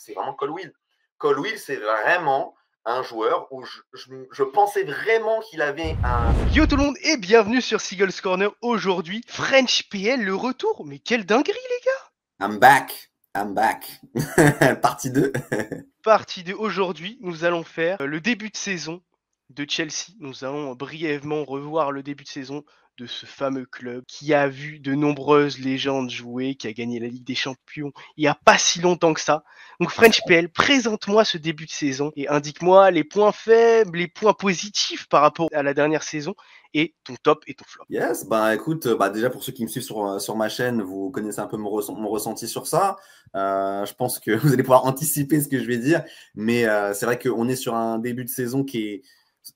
c'est vraiment Colwill. Colwill, c'est vraiment un joueur où je pensais vraiment qu'il avait un... Yo tout le monde et bienvenue sur Seagulls Corner. Aujourd'hui, French PL, le retour. Mais quelle dinguerie les gars! I'm back, I'm back. Partie 2. Partie de aujourd'hui, nous allons faire le début de saison de Chelsea. Nous allons brièvement revoir le début de saison de ce fameux club qui a vu de nombreuses légendes jouer, qui a gagné la Ligue des Champions il n'y a pas si longtemps que ça. Donc French PL, présente-moi ce début de saison et indique-moi les points faibles, les points positifs par rapport à la dernière saison et ton top et ton flop. Yes, écoute, déjà pour ceux qui me suivent sur ma chaîne, vous connaissez un peu mon ressenti sur ça. Je pense que vous allez pouvoir anticiper ce que je vais dire, mais c'est vrai qu'on est sur un début de saison qui est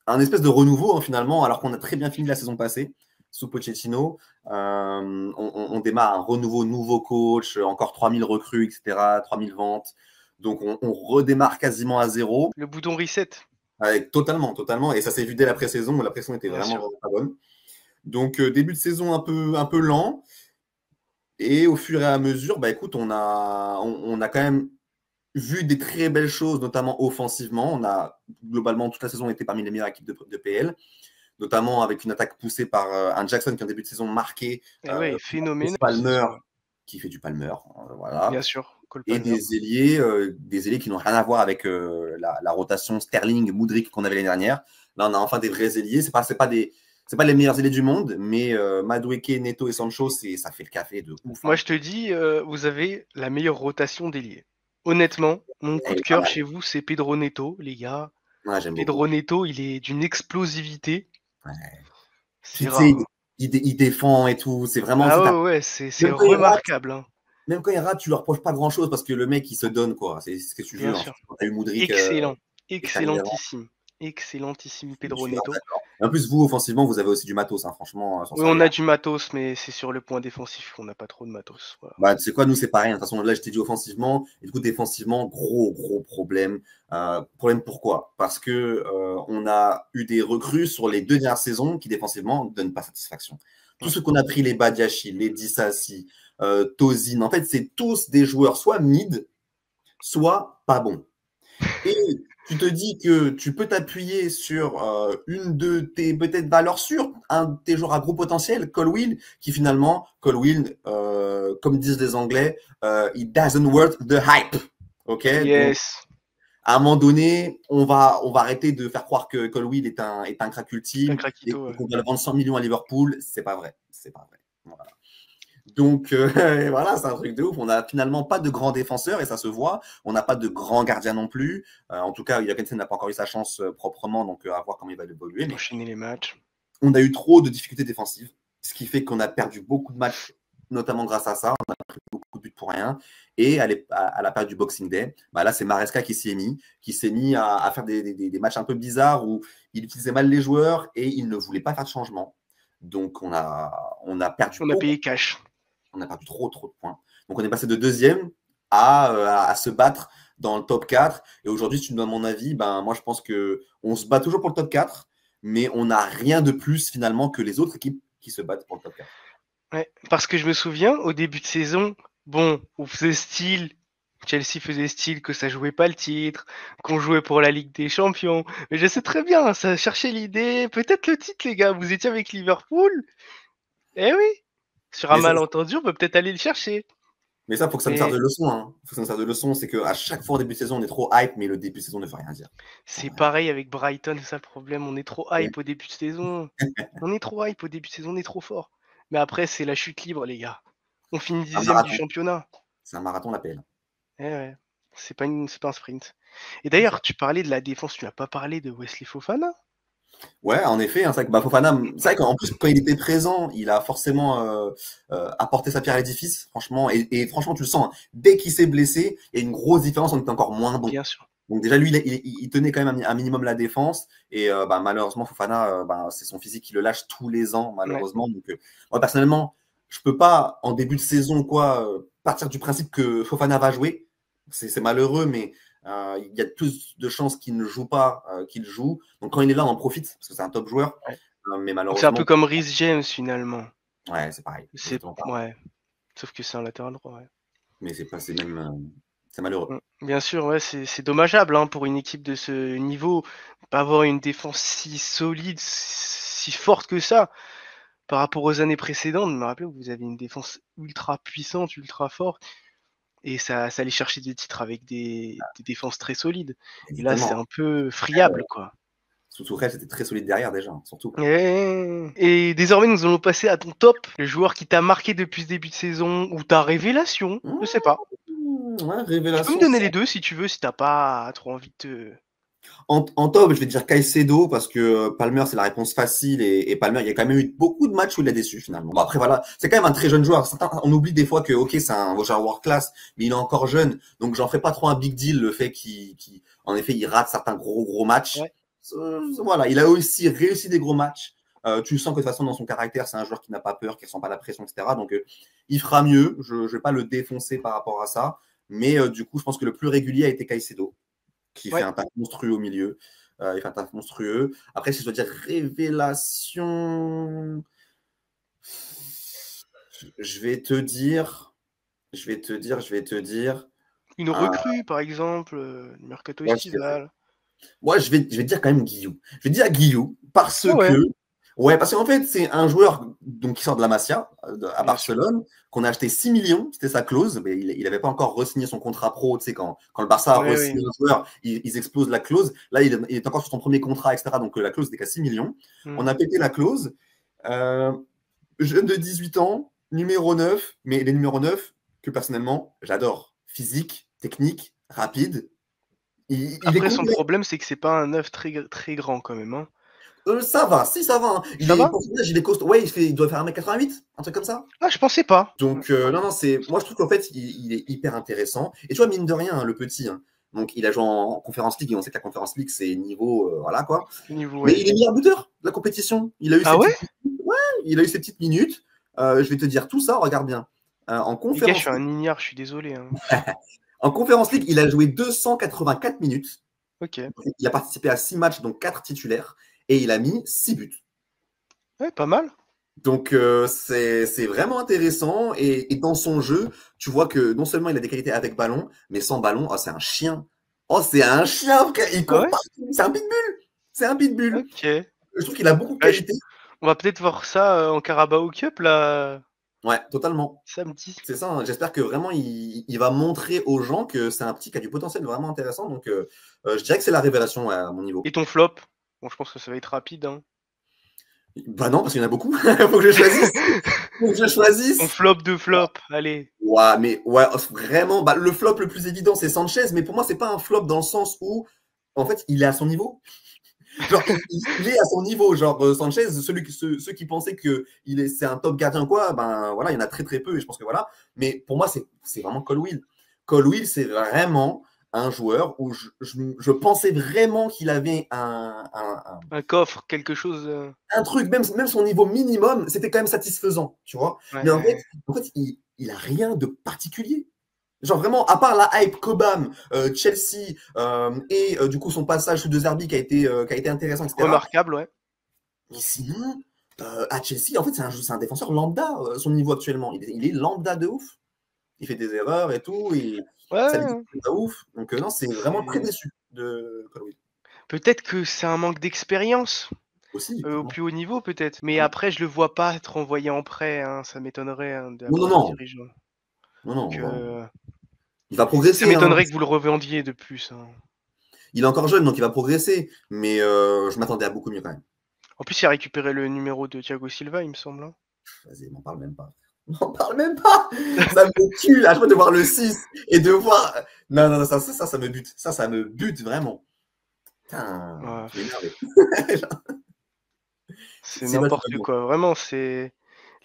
un espèce de renouveau finalement, alors qu'on a très bien fini la saison passée sous Pochettino. On démarre un renouveau, nouveau coach, encore 3000 recrues, etc., 3000 ventes. Donc on redémarre quasiment à zéro. Le bouton reset. Totalement, totalement. Et ça s'est vu dès la pré-saison où la pression était vraiment pas bonne. Donc début de saison un peu lent. Et au fur et à mesure, écoute, on a quand même vu des très belles choses, notamment offensivement. On a globalement toute la saison été parmi les meilleures équipes de PL, notamment avec une attaque poussée par un Jackson qui en début de saison marqué, phénoménal. Palmer qui fait du Palmer, voilà. Bien sûr. Et des ailiers qui n'ont rien à voir avec la rotation Sterling, Mudryk qu'on avait l'année dernière. Là, on a enfin des vrais ailiers. C'est pas les meilleurs ailiers du monde, mais Madueke, Neto et Sancho, ça fait le café de ouf. Moi, je te dis, vous avez la meilleure rotation d'ailier. Honnêtement, mon coup de cœur chez vous, c'est Pedro Neto, les gars. Ouais, j'aime Pedro beaucoup. Neto, il est d'une explosivité. Ouais. C'est rare. Il défend et tout. C'est vraiment. Ah ouais, c'est remarquable. Hein. Même quand il rate, tu lui reproches pas grand chose parce que le mec, il se donne, quoi. C'est ce que tu veux. Bien sûr. Quand t'as eu Mudryk. Excellent. Excellentissime. Excellentissime Pedro Neto. En plus, vous, offensivement, vous avez aussi du matos, franchement. Oui, on a du matos, mais c'est sur le point défensif qu'on n'a pas trop de matos. Voilà. Tu sais quoi, nous, c'est pareil. De toute façon, là, je t'ai dit offensivement. Et du coup, défensivement, gros problème. Problème pourquoi? Parce que on a eu des recrues sur les 2 dernières saisons qui, défensivement, ne donnent pas satisfaction. Tout ce qu'on a pris, les Badiachi, les Dissassi, Tozin, en fait, c'est tous des joueurs soit mid, soit pas bons. Et tu te dis que tu peux t'appuyer sur une de tes peut-être valeurs sûres, un de tes joueurs à gros potentiel, Colwill, qui finalement, Colwill, comme disent les Anglais, it doesn't worth the hype. Ok. Yes. Donc, à un moment donné, on va arrêter de faire croire que Colwill est un crack ultime et qu'on va le vendre 100 millions à Liverpool. C'est pas vrai. C'est pas vrai. Voilà. Donc voilà, c'est un truc de ouf. On n'a finalement pas de grands défenseurs et ça se voit. On n'a pas de grands gardiens non plus. En tout cas, Jorgensen n'a pas encore eu sa chance proprement, donc à voir comment il va évoluer. Mais enchaîner les matchs. On a eu trop de difficultés défensives, ce qui fait qu'on a perdu beaucoup de matchs, notamment grâce à ça. On a pris beaucoup de buts pour rien. Et à la période du Boxing Day, là, c'est Maresca qui s'est mis à faire des matchs un peu bizarres où il utilisait mal les joueurs et il ne voulait pas faire de changement. Donc, on a perdu. On a payé cash. On a perdu trop de points. Donc, on est passé de 2e à se battre dans le top 4. Et aujourd'hui, si tu me donnes mon avis, moi, je pense qu'on se bat toujours pour le top 4, mais on n'a rien de plus finalement que les autres équipes qui se battent pour le top 4. Ouais, parce que je me souviens, au début de saison, on faisait Chelsea faisait style que ça jouait pas le titre, qu'on jouait pour la Ligue des Champions. Mais je sais très bien, ça cherchait l'idée, peut-être le titre, les gars. Vous étiez avec Liverpool. Eh oui, sur un malentendu, on peut peut-être aller le chercher. Mais ça, faut que ça me serve de leçon. Faut que ça me serve de leçon, c'est qu'à chaque fois au début de saison, on est trop hype, mais le début de saison ne veut rien dire. C'est pareil avec Brighton, c'est ça le problème. On est trop hype au début de saison. On est trop hype au début de saison, on est trop fort. Mais après, c'est la chute libre, les gars. On finit 10e du championnat. C'est un marathon, la PL. Eh ouais, c'est pas un sprint. Et d'ailleurs, tu parlais de la défense, tu n'as pas parlé de Wesley Fofana? Ouais, en effet, c'est vrai que Fofana, c'est vrai qu'en plus, quand il était présent, il a forcément apporté sa pierre à l'édifice, franchement. Et franchement, tu le sens, dès qu'il s'est blessé, il y a une grosse différence, on était encore moins bon. Bien sûr. Donc déjà, lui, il tenait quand même un minimum la défense. Et malheureusement, Fofana, c'est son physique qui le lâche tous les ans, malheureusement. Ouais. Donc moi, personnellement, je peux pas, en début de saison, partir du principe que Fofana va jouer. C'est malheureux, mais il y a plus de chances qu'il ne joue pas qu'il joue. Donc quand il est là, on en profite, parce que c'est un top joueur. Ouais. Mais malheureusement. C'est un peu comme Reece James, finalement. Ouais, c'est pareil. Ouais. Sauf que c'est un latéral droit, ouais. Mais c'est C'est malheureux. Bien sûr, ouais, c'est dommageable hein, pour une équipe de ce niveau, pas avoir une défense si solide, si forte que ça. Par rapport aux années précédentes, je me rappelle, vous avez une défense ultra puissante, ultra forte, et ça allait chercher des titres avec des défenses très solides. Et là, c'est Exactement. un peu friable, quoi. Sous Tourelle, c'était très solide derrière déjà, surtout. Et désormais, nous allons passer à ton top, le joueur qui t'a marqué depuis ce début de saison, ou ta révélation, je sais pas. Ouais, Tu peux me révélation. donner les deux si tu veux, si t'as pas trop envie de te... En top, je vais dire Caicedo parce que Palmer, c'est la réponse facile et Palmer, il y a quand même eu beaucoup de matchs où il a déçu finalement. Bon, après, voilà, c'est quand même un très jeune joueur. On oublie des fois que, ok, c'est un joueur world class, mais il est encore jeune. Donc, j'en ferai pas trop un big deal le fait en effet, il rate certains gros matchs. Ouais. Voilà, il a aussi réussi des gros matchs. Tu sens que de toute façon, dans son caractère, c'est un joueur qui n'a pas peur, qui ne ressent pas la pression, etc. Donc, il fera mieux. Je ne vais pas le défoncer par rapport à ça. Mais du coup, je pense que le plus régulier a été Caicedo, qui fait un taf monstrueux au milieu. Il fait un taf monstrueux. Après, si je dois dire révélation, je vais te dire. Une recrue, par exemple, du mercato estival. Moi, je vais dire quand même Guillou. Je vais dire Guillou parce Ah ouais, que. Ouais, parce qu'en fait, c'est un joueur donc, qui sort de la Masia à bien sûr. Barcelone, qu'on a acheté 6 millions, c'était sa clause, mais il n'avait pas encore re-signé son contrat pro. Tu sais, quand le Barça a re-signé un joueur, ils explosent la clause. Là, il est encore sur son premier contrat, etc. Donc la clause n'était qu'à 6 millions. On a pété la clause. Jeune de 18 ans, numéro 9, mais les numéros 9 que personnellement, j'adore. Physique, technique, rapide. Il est Après, son complet. problème, c'est que c'est pas un œuf très grand quand même. Hein. Ça va, si ça va. Hein. Ça va? Pour son âge, il est costaud. Ouais, il doit faire 1m88, un truc comme ça. Ah, je pensais pas. Donc, non, moi je trouve qu'en fait, il est hyper intéressant. Et tu vois, mine de rien, hein, le petit, hein, donc il a joué en Conference League, et on sait que la Conference League, c'est niveau, voilà quoi. Niveau, Mais ouais. il est meilleur buteur de la compétition. Il a eu Ah ouais? ouais, il a eu ses petites minutes. Je vais te dire tout ça, regarde bien. En Les gars, je Conference suis League, un ignare, je suis désolé. Hein. en Conference League, il a joué 284 minutes. Ok. Il a participé à 6 matchs, donc 4 titulaires, et il a mis 6 buts. Ouais, pas mal. Donc c'est vraiment intéressant et dans son jeu, tu vois que non seulement il a des qualités avec ballon, mais sans ballon, oh, c'est un chien. Oh, c'est un chien, il Ah court ouais? partout, c'est un pitbull. C'est un pitbull. Ok. Je trouve qu'il a beaucoup de Ouais, qualités. on va peut-être voir ça en Carabao Cup, là, Ouais, totalement. samedi. C'est ça, hein. J'espère que vraiment il va montrer aux gens que c'est un petit qui a du potentiel vraiment intéressant. Donc je dirais que c'est la révélation ouais, à mon niveau. Et ton flop? Bon, je pense que ça va être rapide. Hein. Bah non, parce qu'il y en a beaucoup. Faut que je choisisse. Faut que je Ton choisisse. flop de flop, allez. Ouais, mais ouais, vraiment, bah, le flop le plus évident, c'est Sanchez, mais pour moi, c'est pas un flop dans le sens où, en fait, il est à son niveau. Genre, il est à son niveau. Genre, Sanchez, ceux qui pensaient que c'est un top gardien ou quoi, ben voilà, il y en a très peu, et je pense que voilà. Mais pour moi, c'est vraiment Colwill. Colwill, c'est vraiment un joueur où je pensais vraiment qu'il avait Un coffre, quelque chose. un truc, même son niveau minimum, c'était quand même satisfaisant, tu vois. Mais Ouais. en fait il a rien de particulier. Genre vraiment, à part la hype Cobham, Chelsea et du coup son passage sous De Zerbi qui a été intéressant, etc. Remarquable, ouais. Mais sinon, à Chelsea, en fait, c'est un défenseur lambda, son niveau actuellement. Il est lambda de ouf. Il fait des erreurs et tout, et ça Ouais. l'équipe c'est pas ouf. Donc non, c'est vraiment très C'est... déçu de Colwill. Peut-être que c'est un manque d'expérience. Aussi, Au clairement. plus haut niveau, peut-être. Mais après, je le vois pas être envoyé en prêt. Hein. Ça m'étonnerait hein, de la Non, part non, des non. dirigeants. Non, Donc, non. Il va ça progresser. Hein. m'étonnerait que vous le revendiez de plus. Hein. Il est encore jeune, donc il va progresser. Mais je m'attendais à beaucoup mieux quand même. En plus, il a récupéré le numéro de Thiago Silva, il me semble. Hein. Vas-y, m'en parle même pas. M'en parle même pas. Ça me tue, là, je de voir le 6 et de voir. Non, ça me bute. Ça me bute vraiment. Putain, Ouais, je vais m'énerver. c'est C'est pas n'importe bon. quoi. Vraiment, c'est.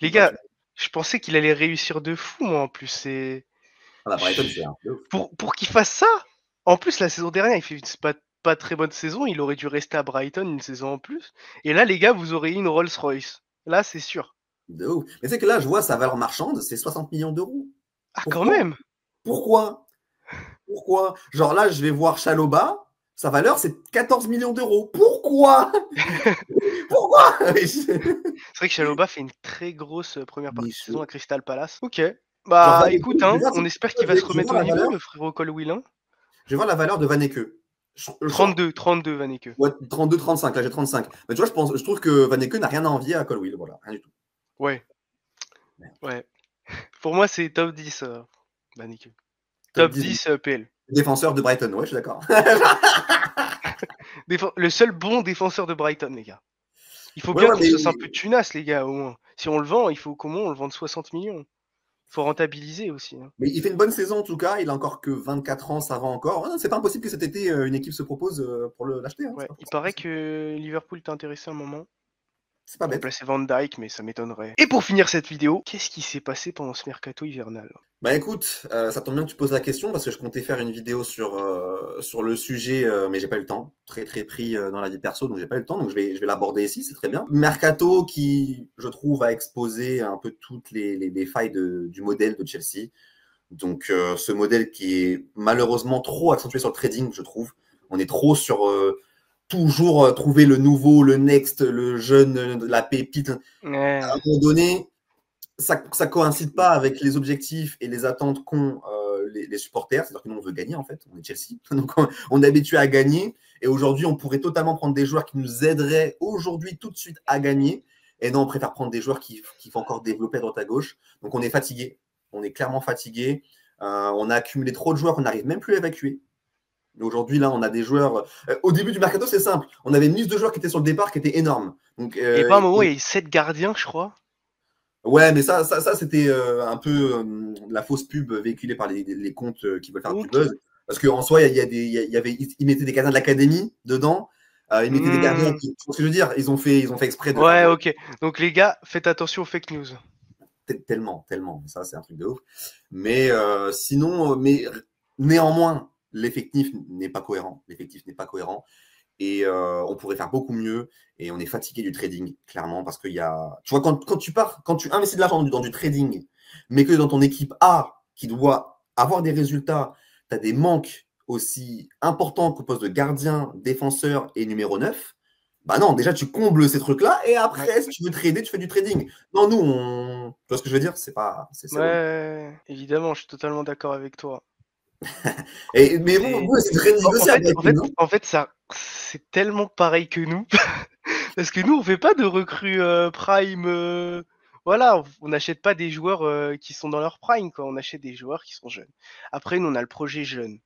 Les Bah, gars, je pensais qu'il allait réussir de fou, moi, en plus. C'est. la Brighton, c'est un peu ouf. Pour qu'il fasse ça, en plus, la saison dernière, il fait pas très bonne saison. Il aurait dû rester à Brighton une saison en plus. Et là, les gars, vous aurez une Rolls-Royce. Là, c'est sûr. De ouf. Mais c'est que là, je vois sa valeur marchande, c'est 60 millions d'euros. Ah, quand Pourquoi même! Pourquoi Pourquoi Genre là, je vais voir Chaloba, sa valeur, c'est 14 millions d'euros. Pourquoi Pourquoi C'est vrai que Chalobah fait une très grosse première partie de saison à Crystal Palace. Ok. Genre, Bah Vaneke, écoute, je vais hein, voir, on espère qu'il va je se vais remettre voir au la niveau, valeur. le frérot Colwill, hein. Je vais voir la valeur de Vaneke. Je sens 32 Vaneke. ouais, 32-35, là j'ai 35. Mais tu vois, je trouve que Vaneke n'a rien à envier à Colwill, voilà, rien du tout. Ouais, ouais. Pour moi, c'est top 10, Vaneke. Top Top 10 10 PL. défenseur de Brighton, ouais, je suis d'accord. Le seul bon défenseur de Brighton, les gars. Il faut Ouais, bien ouais, qu'on mais, se fasse un peu de tunas, les gars, au moins. Si on le vend, il faut qu'au moins on le vende 60 millions. Il faut rentabiliser aussi, hein. mais il fait une bonne saison en tout cas, il a encore que 24 ans, ça va encore. Ouais, c'est pas impossible que cet été, une équipe se propose pour l'acheter. Hein. Ouais, il C'est pas paraît impossible. que Liverpool t'a intéressé un moment C'est pas pour bête. remplacer Van Dijk, mais ça m'étonnerait. Et pour finir cette vidéo, qu'est-ce qui s'est passé pendant ce mercato hivernal? Bah écoute, ça tombe bien que tu poses la question parce que je comptais faire une vidéo sur le sujet, mais j'ai pas eu le temps. Très très pris dans la vie perso, donc j'ai pas eu le temps, donc je vais l'aborder ici, c'est très bien. Mercato qui, je trouve, a exposé un peu toutes les failles du modèle de Chelsea. Donc ce modèle qui est malheureusement trop accentué sur le trading, je trouve. On est trop sur toujours trouver le nouveau, le next, le jeune, la pépite. Ouais, À un moment donné, ça coïncide pas avec les objectifs et les attentes qu'ont les supporters. C'est-à-dire que nous, on veut gagner, en fait. On est Chelsea. Donc, on est habitué à gagner. Et aujourd'hui, on pourrait totalement prendre des joueurs qui nous aideraient aujourd'hui, tout de suite, à gagner. Et non, on préfère prendre des joueurs qui font encore développer à droite à gauche. Donc, on est fatigué. On est clairement fatigué. On a accumulé trop de joueurs qu'on n'arrive même plus à évacuer. Aujourd'hui, là, on a des joueurs. Au début du mercato, c'est simple. On avait une liste de joueurs qui étaient sur le départ qui était énorme. Donc, et pas un moment, il y a eu 7 gardiens, je crois. ouais, mais ça c'était un peu la fausse pub véhiculée par les comptes qui veulent faire du Ok. buzz. Parce qu'en soi, ils mettaient des gardiens de l'académie dedans. Ils mettaient des gardiens Hmm. qui. Tu vois ce que je veux dire? Ils ont fait exprès de faire Ouais, de. ok. Donc les gars, faites attention aux fake news. Tellement, tellement. Ça, c'est un truc de ouf. Mais sinon, mais néanmoins, l'effectif n'est pas cohérent. L'effectif n'est pas cohérent. Et on pourrait faire beaucoup mieux. Et on est fatigué du trading, clairement, parce qu'il y a. Tu vois, quand tu investis de l'argent dans du trading, mais que dans ton équipe A, qui doit avoir des résultats, tu as des manques aussi importants qu'au poste de gardien, défenseur et numéro 9. Bah non, déjà tu combles ces trucs-là et Ouais. après, si tu veux trader, tu fais du trading. Non, nous, tu vois ce que je veux dire? C'est pas. C'est relou. Ouais, évidemment, je suis totalement d'accord avec toi. Mais C'est vous, c'est très en négociable fait avec en nous, fait non? en fait, ça c'est tellement pareil que nous. Parce que nous, on fait pas de recrues, prime, voilà, on n'achète pas des joueurs, qui sont dans leur prime, quoi. On achète des joueurs qui sont jeunes. Après, nous, on a le projet jeune.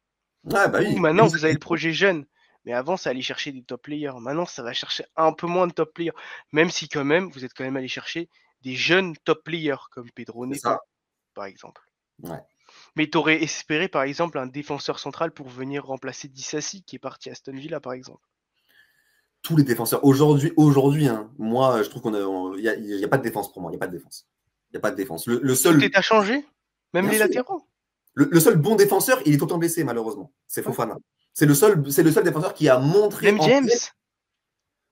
Ouais, bah Vous, oui. maintenant, vous avez le projet jeune. Mais avant, ça allait chercher des top players. Maintenant, ça va chercher un peu moins de top players. Même si quand même, vous êtes quand même allé chercher des jeunes top players, comme Pedro C'est ça. Neto, par exemple. Ouais. Mais t'aurais espéré, par exemple, un défenseur central pour venir remplacer Disasi, qui est parti à Aston Villa, par exemple. Tous les défenseurs. Aujourd'hui, hein, moi, je trouve qu'il y a pas de défense pour moi. Il n'y a pas de défense. Il n'y a pas de défense. Tout est à changer, même Bien les sûr, latéraux. le seul bon défenseur, il est tout le temps blessé, malheureusement. C'est Ouais. Fofana. C'est le seul défenseur qui a montré Même en PL. James,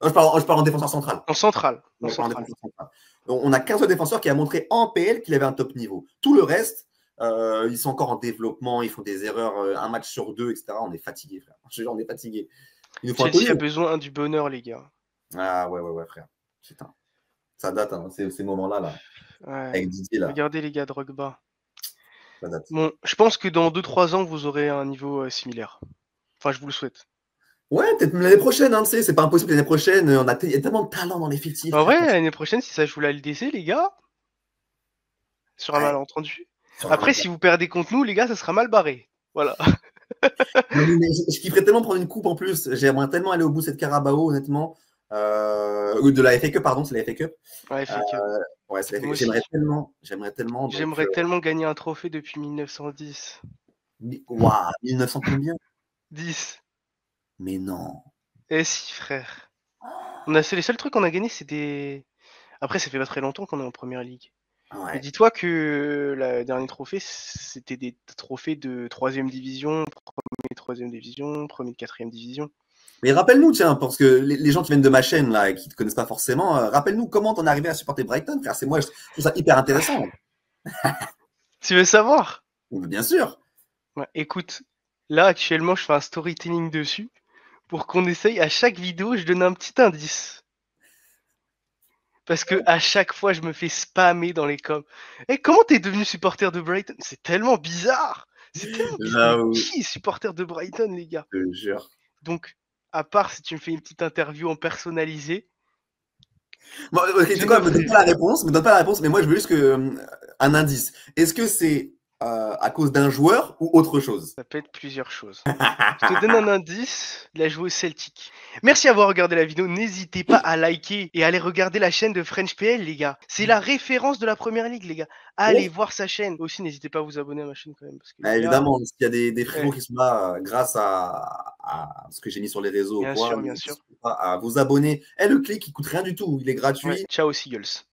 Je parle en défenseur central. en centrale. En Je parle en centrale. défenseur central. On n'a qu'un seul défenseur qui a montré en PL qu'il avait un top niveau. Tout le reste, ils sont encore en développement, ils font des erreurs un match sur deux, etc. On est fatigué, frère. On est fatigué. Il nous faut un Chelsea a Tony. besoin du bonheur, les gars. Ah ouais, ouais, ouais, frère. Putain. Ça date, hein, ces moments-là, là. Ouais. Avec Didier, là. Regardez les gars, Drogba. Ça date. Bon, je pense que dans 2-3 ans, vous aurez un niveau similaire. Enfin, je vous le souhaite. Ouais, peut-être même l'année prochaine, hein, tu sais, c'est pas impossible l'année prochaine. Il y a tellement de talent dans l'effectif, En frère. vrai, l'année prochaine, si ça joue la LDC, les gars, sur un Ouais, malentendu. sur un Après, mental. si vous perdez contre nous, les gars, ça sera mal barré. Voilà. Non, mais je kifferais tellement prendre une coupe en plus. J'aimerais tellement aller au bout de cette Carabao, honnêtement. Ou de la FA Cup, pardon, c'est la FA Cup. Ouais, Euh, fake up. ouais, c'est la FA Moi Cup. J'aimerais aussi. tellement, j'aimerais tellement. Donc, J'aimerais tellement gagner un trophée depuis 1910. waouh, 1900 combien? 10. Mais non. Eh si, frère. C'est les seuls trucs qu'on a gagnés, c'est des. Après, ça fait pas très longtemps qu'on est en première ligue. Mais Ouais. dis-toi que le dernier trophée, c'était des trophées de 3ème division, premier 3ème division, premier 4ème division. Mais rappelle-nous, tiens, parce que les gens qui viennent de ma chaîne, là, et qui te connaissent pas forcément, rappelle-nous comment t'en es arrivé à supporter Brighton, frère. Moi, je trouve ça hyper intéressant. Tu veux savoir? Bien sûr. Ouais, écoute, là actuellement, je fais un storytelling dessus pour qu'on essaye à chaque vidéo, je donne un petit indice. Parce que à chaque fois, je me fais spammer dans les coms. Eh, comment t'es devenu supporter de Brighton? C'est tellement bizarre. C'est tellement bizarre. Mais J'avoue, qui est supporter de Brighton, les gars? je te jure. Donc, à part si tu me fais une petite interview en personnalisé, Bon, ok, tu je sais ne quoi, me donne ferai pas la rien. réponse, me donne pas la réponse, mais moi je veux juste un indice. Est-ce que c'est à cause d'un joueur ou autre chose? Ça peut être plusieurs choses. Je te donne un indice, il a joué au Celtic. Merci d'avoir regardé la vidéo, n'hésitez pas à liker et à aller regarder la chaîne de French PL, les gars. C'est la référence de la première ligue, les gars. Allez Ouf. voir sa chaîne. Aussi, n'hésitez pas à vous abonner à ma chaîne quand même, parce que Ah, les gars, évidemment, s'il y a des frérots ouais, qui sont là grâce à ce que j'ai mis sur les réseaux ou bien quoi, sûr, bien n'hésitez sûr. surtout pas à vous abonner. Et le clic, il coûte rien du tout, il est Ouais, gratuit. ciao Seagulls.